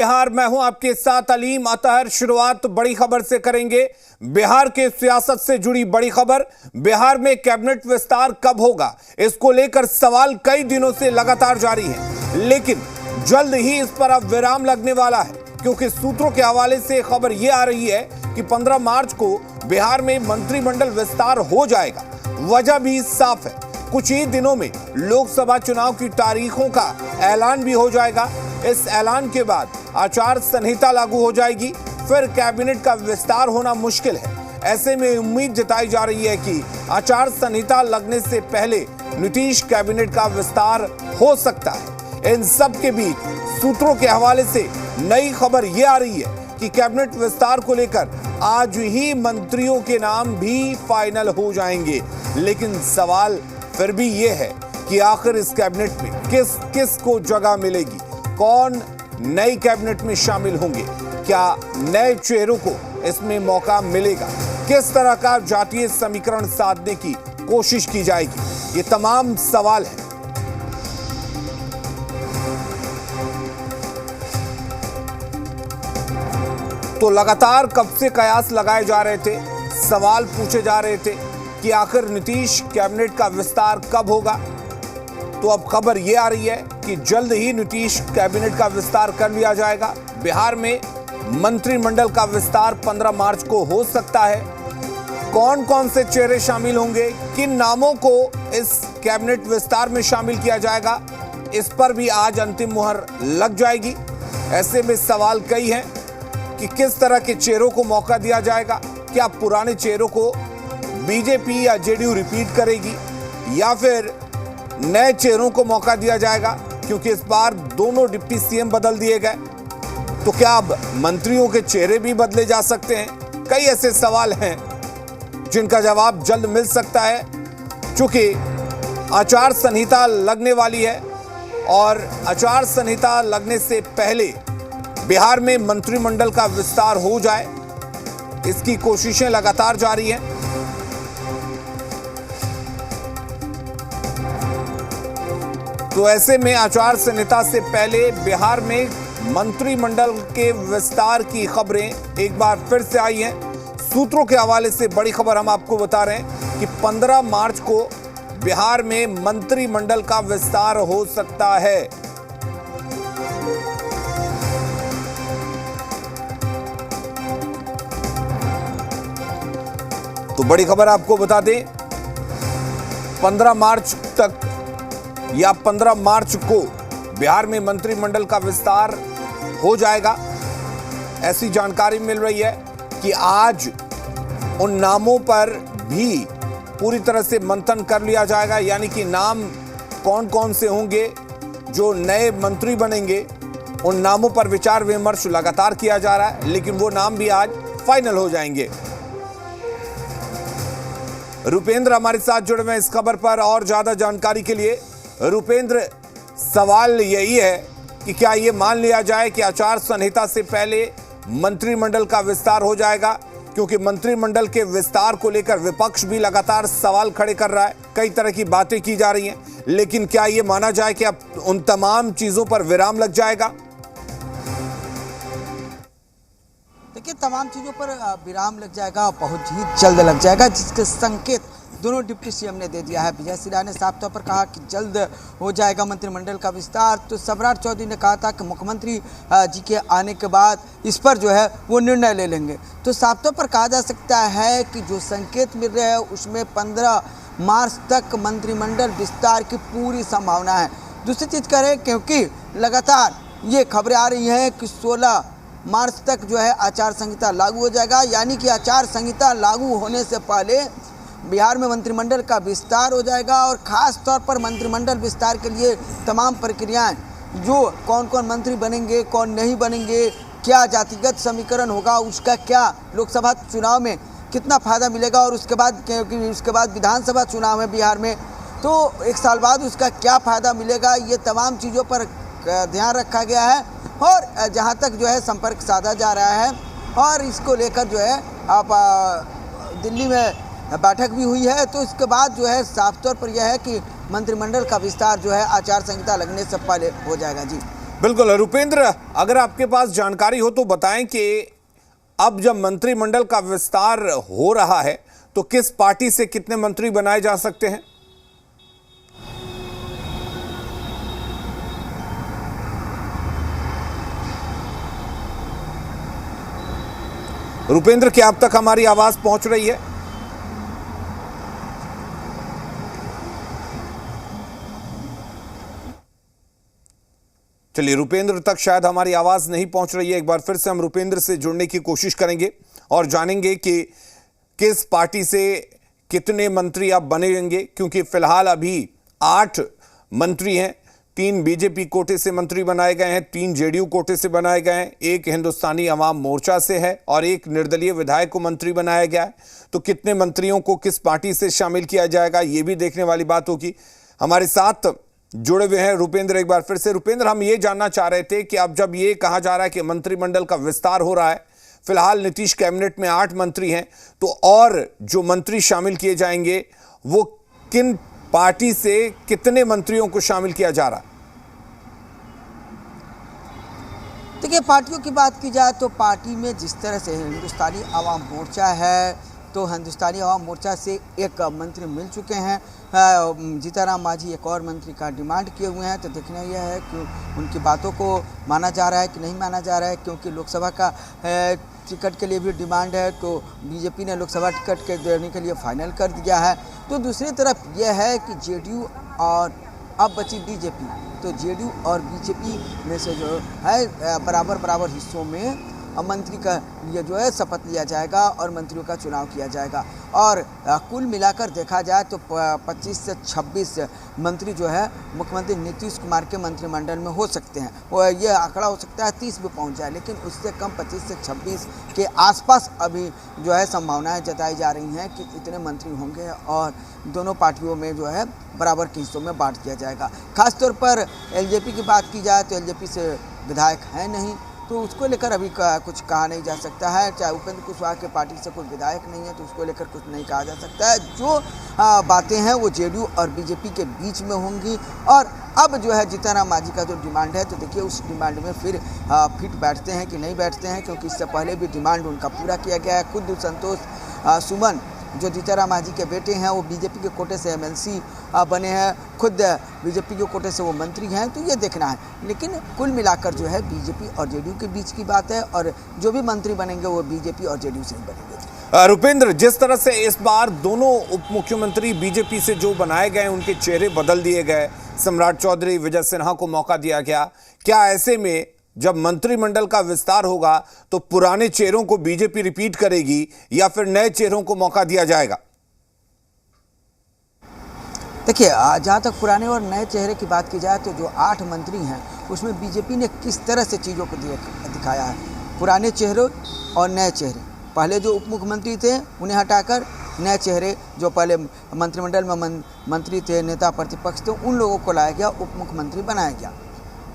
बिहार मैं हूं आपके साथ अलीम अतहर। शुरुआत बड़ी खबर से करेंगे। बिहार के सियासत से जुड़ी बड़ी खबर। बिहार में कैबिनेट विस्तार कब होगा, इसको लेकर सवाल कई दिनों से लगातार जारी है, लेकिन जल्द ही इस पर अब विराम लगने वाला है, क्योंकि सूत्रों के हवाले से खबर यह आ रही है कि 15 मार्च को बिहार में मंत्रिमंडल विस्तार हो जाएगा। वजह भी साफ है, कुछ ही दिनों में लोकसभा चुनाव की तारीखों का ऐलान भी हो जाएगा। इस ऐलान के बाद आचार संहिता लागू हो जाएगी, फिर कैबिनेट का विस्तार होना मुश्किल है। ऐसे में उम्मीद जताई जा रही है कि आचार संहिता लगने से पहले नीतीश कैबिनेट का विस्तार हो सकता है। इन सब के बीच सूत्रों के हवाले से नई खबर यह आ रही है कि कैबिनेट विस्तार को लेकर आज ही मंत्रियों के नाम भी फाइनल हो जाएंगे। लेकिन सवाल फिर भी ये है कि आखिर इस कैबिनेट में किस किस को जगह मिलेगी, कौन नई कैबिनेट में शामिल होंगे, क्या नए चेहरों को इसमें मौका मिलेगा, किस तरह का जातीय समीकरण साधने की कोशिश की जाएगी, ये तमाम सवाल हैं। तो लगातार कब से कयास लगाए जा रहे थे, सवाल पूछे जा रहे थे कि आखिर नीतीश कैबिनेट का विस्तार कब होगा। तो अब खबर यह आ रही है कि जल्द ही नीतीश कैबिनेट का विस्तार कर लिया जाएगा। बिहार में मंत्रिमंडल का विस्तार 15 मार्च को हो सकता है। कौन कौन से चेहरे शामिल होंगे, किन नामों को इस कैबिनेट विस्तार में शामिल किया जाएगा, इस पर भी आज अंतिम मुहर लग जाएगी। ऐसे में सवाल कई हैं कि किस तरह के चेहरों को मौका दिया जाएगा। क्या पुराने चेहरों को बीजेपी या जेडीयू रिपीट करेगी, या फिर नए चेहरों को मौका दिया जाएगा, क्योंकि इस बार दोनों डिप्टी सीएम बदल दिए गए। तो क्या अब मंत्रियों के चेहरे भी बदले जा सकते हैं? कई ऐसे सवाल हैं जिनका जवाब जल्द मिल सकता है, क्योंकि आचार संहिता लगने वाली है और आचार संहिता लगने से पहले बिहार में मंत्रिमंडल का विस्तार हो जाए, इसकी कोशिशें लगातार जारी हैं। तो ऐसे में आचार संहिता से पहले बिहार में मंत्रिमंडल के विस्तार की खबरें एक बार फिर से आई हैं। सूत्रों के हवाले से बड़ी खबर हम आपको बता रहे हैं कि 15 मार्च को बिहार में मंत्रिमंडल का विस्तार हो सकता है। तो बड़ी खबर आपको बता दें, 15 मार्च तक या 15 मार्च को बिहार में मंत्रिमंडल का विस्तार हो जाएगा। ऐसी जानकारी मिल रही है कि आज उन नामों पर भी पूरी तरह से मंथन कर लिया जाएगा, यानी कि नाम कौन कौन से होंगे जो नए मंत्री बनेंगे, उन नामों पर विचार विमर्श लगातार किया जा रहा है, लेकिन वो नाम भी आज फाइनल हो जाएंगे। रुपेंद्र हमारे साथ जुड़े हुए इस खबर पर और ज्यादा जानकारी के लिए। रुपेंद्र, सवाल यही है कि क्या ये मान लिया जाए कि आचार संहिता से पहले मंत्रिमंडल का विस्तार हो जाएगा, क्योंकि मंत्रिमंडल के विस्तार को लेकर विपक्ष भी लगातार सवाल खड़े कर रहा है, कई तरह की बातें की जा रही हैं, लेकिन क्या ये माना जाए कि अब उन तमाम चीजों पर विराम लग जाएगा? देखिए, तमाम चीज़ों पर विराम लग जाएगा, बहुत ही जल्द लग जाएगा, जिसके संकेत दोनों डिप्टी सीएम ने दे दिया है। विजय सिन्हा ने साफ तौर पर कहा कि जल्द हो जाएगा मंत्रिमंडल का विस्तार, तो सम्राट चौधरी ने कहा था कि मुख्यमंत्री जी के आने के बाद इस पर जो है वो निर्णय ले लेंगे। तो साफ तौर पर कहा जा सकता है कि जो संकेत मिल रहे हैं उसमें 15 मार्च तक मंत्रिमंडल विस्तार की पूरी संभावना है। दूसरी चीज़ करें, क्योंकि लगातार ये खबरें आ रही हैं कि 16 मार्च तक जो है आचार संहिता लागू हो जाएगा, यानी कि आचार संहिता लागू होने से पहले बिहार में मंत्रिमंडल का विस्तार हो जाएगा। और ख़ास तौर पर मंत्रिमंडल विस्तार के लिए तमाम प्रक्रियाएं, जो कौन कौन मंत्री बनेंगे, कौन नहीं बनेंगे, क्या जातिगत समीकरण होगा, उसका क्या लोकसभा चुनाव में कितना फ़ायदा मिलेगा, और उसके बाद, क्योंकि उसके बाद विधानसभा चुनाव है बिहार में, तो 1 साल बाद उसका क्या फ़ायदा मिलेगा, ये तमाम चीज़ों पर ध्यान रखा गया है। और जहाँ तक जो है संपर्क साधा जा रहा है, और इसको लेकर जो है आप दिल्ली में बैठक भी हुई है। तो इसके बाद जो है साफ तौर पर यह है कि मंत्रिमंडल का विस्तार जो है आचार संहिता लगने से पहले हो जाएगा। जी बिल्कुल रुपेंद्र, अगर आपके पास जानकारी हो तो बताएं कि अब जब मंत्रिमंडल का विस्तार हो रहा है तो किस पार्टी से कितने मंत्री बनाए जा सकते हैं? रुपेंद्र, क्या अब तक हमारी आवाज पहुंच रही है? चलिए, रुपेंद्र तक शायद हमारी आवाज नहीं पहुंच रही है। एक बार फिर से हम रुपेंद्र से जुड़ने की कोशिश करेंगे और जानेंगे कि किस पार्टी से कितने मंत्री अब बनेंगे, क्योंकि फिलहाल अभी 8 मंत्री हैं। 3 बीजेपी कोटे से मंत्री बनाए गए हैं, 3 जेडीयू कोटे से बनाए गए हैं, 1 हिंदुस्तानी अवाम मोर्चा से है और 1 निर्दलीय विधायक को मंत्री बनाया गया है। तो कितने मंत्रियों को किस पार्टी से शामिल किया जाएगा, ये भी देखने वाली बात होगी। हमारे साथ जुड़े हुए हैं रुपेंद्र एक बार फिर से। रुपेंद्र, हम ये जानना चाह रहे थे कि अब जब ये कहा जा रहा है कि मंत्रिमंडल का विस्तार हो रहा है, फिलहाल नीतीश कैबिनेट में 8 मंत्री हैं, तो और जो मंत्री शामिल किए जाएंगे वो किन पार्टी से कितने मंत्रियों को शामिल किया जा रहा है? देखिए, पार्टियों की बात की जाए तो पार्टी में जिस तरह से हिंदुस्तानी अवाम मोर्चा है, तो हिंदुस्तानी अवाम मोर्चा से 1 मंत्री मिल चुके हैं। जीतनराम मांझी एक और मंत्री का डिमांड किए हुए हैं। तो देखना यह है कि उनकी बातों को माना जा रहा है कि नहीं माना जा रहा है, क्योंकि लोकसभा का टिकट के लिए भी डिमांड है। तो बीजेपी ने लोकसभा टिकट के देने के लिए फाइनल कर दिया है। तो दूसरी तरफ यह है कि जेडीयू और अब बची बीजेपी, तो जेडीयू और बीजेपी में से जो है बराबर हिस्सों में मंत्री का लिए जो है शपथ लिया जाएगा और मंत्रियों का चुनाव किया जाएगा। और कुल मिलाकर देखा जाए तो 25 से 26 मंत्री जो है मुख्यमंत्री नीतीश कुमार के मंत्रिमंडल में हो सकते हैं। वो ये आंकड़ा हो सकता है 30 भी पहुंच जाए, लेकिन उससे कम 25 से 26 के आसपास अभी जो है संभावनाएं जताई जा रही हैं कि इतने मंत्री होंगे और दोनों पार्टियों में जो है बराबर के हिस्सों में बांट दिया जाएगा। खासतौर पर एलजेपी की बात की जाए तो एलजेपी से विधायक है नहीं, तो उसको लेकर अभी कुछ कहा नहीं जा सकता है। चाहे उपेंद्र कुशवाहा के पार्टी से कोई विधायक नहीं है तो उसको लेकर कुछ नहीं कहा जा सकता है। जो बातें हैं वो जेडीयू और बीजेपी के बीच में होंगी। और अब जो है जीतनराम मांझी का जो डिमांड है, तो देखिए उस डिमांड में फिर फिट बैठते हैं कि नहीं बैठते हैं, क्योंकि इससे पहले भी डिमांड उनका पूरा किया गया है। खुद संतोष सुमन जो जीतनराम मांझी के बेटे हैं वो बीजेपी के कोटे से एमएलसी बने हैं, खुद बीजेपी के कोटे से वो मंत्री हैं। तो ये देखना है, लेकिन कुल मिलाकर जो है बीजेपी और जेडीयू के बीच की बात है और जो भी मंत्री बनेंगे वो बीजेपी और जेडीयू से ही बनेंगे। रुपेंद्र, जिस तरह से इस बार दोनों उप मुख्यमंत्री बीजेपी से जो बनाए गए उनके चेहरे बदल दिए गए, सम्राट चौधरी, विजय सिन्हा को मौका दिया गया, क्या ऐसे में जब मंत्रिमंडल का विस्तार होगा तो पुराने चेहरों को बीजेपी रिपीट करेगी या फिर नए चेहरों को मौका दिया जाएगा? देखिए, जहाँ तक पुराने और नए चेहरे की बात की जाए तो जो 8 मंत्री हैं उसमें बीजेपी ने किस तरह से चीज़ों को दिखाया है। पुराने चेहरे और नए चेहरे, पहले जो उप मुख्यमंत्री थे उन्हें हटाकर नए चेहरे जो पहले मंत्रिमंडल में मंत्री थे, नेता प्रतिपक्ष थे, उन लोगों को लाया गया, उप मुख्यमंत्री बनाया गया।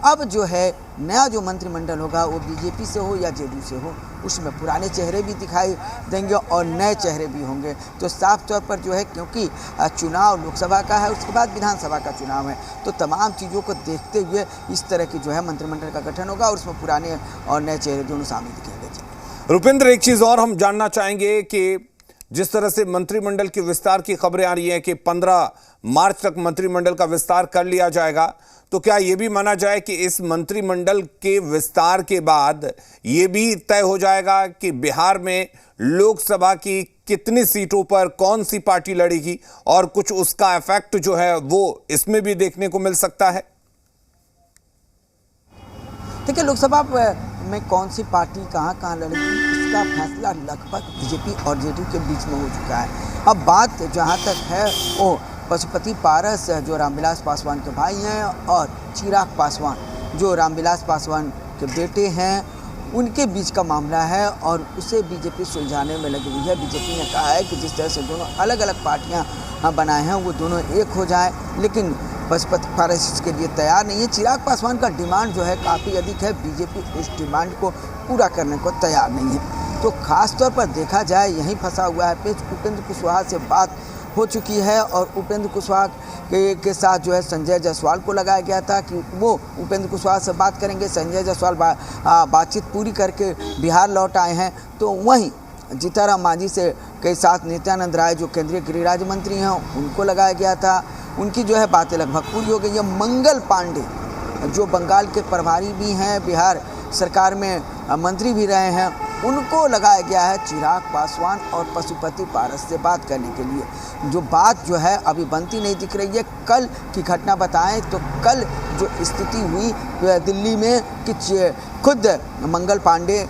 अब जो है नया जो मंत्रिमंडल होगा वो बीजेपी से हो या जेडीयू से हो, उसमें पुराने चेहरे भी दिखाई देंगे और नए चेहरे भी होंगे। तो साफ तौर पर जो है, क्योंकि चुनाव लोकसभा का है, उसके बाद विधानसभा का चुनाव है, तो तमाम चीज़ों को देखते हुए इस तरह की जो है मंत्रिमंडल का गठन होगा और उसमें पुराने और नए चेहरे दोनों शामिल दिखेंगे। रुपेंद्र, एक चीज़ और हम जानना चाहेंगे कि जिस तरह से मंत्रिमंडल के विस्तार की खबरें आ रही हैं कि 15 मार्च तक मंत्रिमंडल का विस्तार कर लिया जाएगा, तो क्या यह भी माना जाए कि इस मंत्रिमंडल के विस्तार के बाद यह भी तय हो जाएगा कि बिहार में लोकसभा की कितनी सीटों पर कौन सी पार्टी लड़ेगी और कुछ उसका इफेक्ट जो है वो इसमें भी देखने को मिल सकता है? देखिए, लोकसभा में कौन सी पार्टी कहाँ लड़ेगी इसका फैसला लगभग बीजेपी और जेडीयू के बीच में हो चुका है। अब बात जहाँ तक है वो पशुपति पारस जो रामविलास पासवान के भाई हैं और चिराग पासवान जो रामविलास पासवान के बेटे हैं, उनके बीच का मामला है और उसे बीजेपी सुलझाने में लगी हुई है। बीजेपी ने कहा है कि जिस तरह से दोनों अलग अलग पार्टियां बनाए हैं वो दोनों एक हो जाए, लेकिन पशुपति पारस इसके लिए तैयार नहीं है। चिराग पासवान का डिमांड जो है काफ़ी अधिक है, बीजेपी उस डिमांड को पूरा करने को तैयार नहीं है। तो खास तौर पर देखा जाए यहीं फंसा हुआ है पेच। उपेंद्र कुशवाहा से बात हो चुकी है और उपेंद्र कुशवाहा के साथ जो है संजय जायसवाल को लगाया गया था कि वो उपेंद्र कुशवाहा से बात करेंगे। संजय जायसवाल बातचीत पूरी करके बिहार लौट आए हैं। तो वहीं जीतनराम मांझी से के साथ नित्यानंद राय जो केंद्रीय गृह राज्य मंत्री हैं उनको लगाया गया था। उनकी जो है बातें लगभग पूरी हो गई है। मंगल पांडे जो बंगाल के प्रभारी भी हैं, बिहार सरकार में मंत्री भी रहे हैं, उनको लगाया गया है चिराग पासवान और पशुपति पारस से बात करने के लिए। जो बात जो है अभी बनती नहीं दिख रही है। कल की घटना बताएं तो कल जो स्थिति हुई दिल्ली में कि खुद मंगल पांडे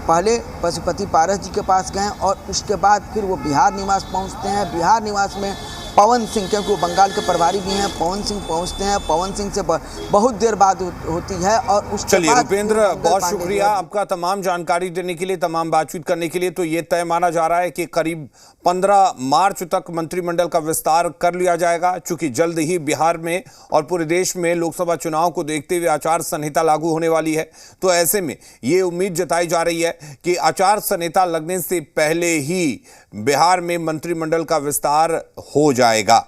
पहले पशुपति पारस जी के पास गए और उसके बाद फिर वो बिहार निवास पहुंचते हैं। बिहार निवास में पवन सिंह, क्योंकि वो बंगाल के प्रभारी भी हैं, पवन सिंह पहुंचते हैं। पवन सिंह से बहुत देर बाद होती है और उसके चलिए बाद रुपेंद्र, बहुत शुक्रिया आपका तमाम जानकारी देने के लिए, तमाम बातचीत करने के लिए। तो ये तय माना जा रहा है कि करीब 15 मार्च तक मंत्रिमंडल का विस्तार कर लिया जाएगा, चूंकि जल्द ही बिहार में और पूरे देश में लोकसभा चुनाव को देखते हुए आचार संहिता लागू होने वाली है। तो ऐसे में ये उम्मीद जताई जा रही है कि आचार संहिता लगने से पहले ही बिहार में मंत्रिमंडल का विस्तार हो जाएगा।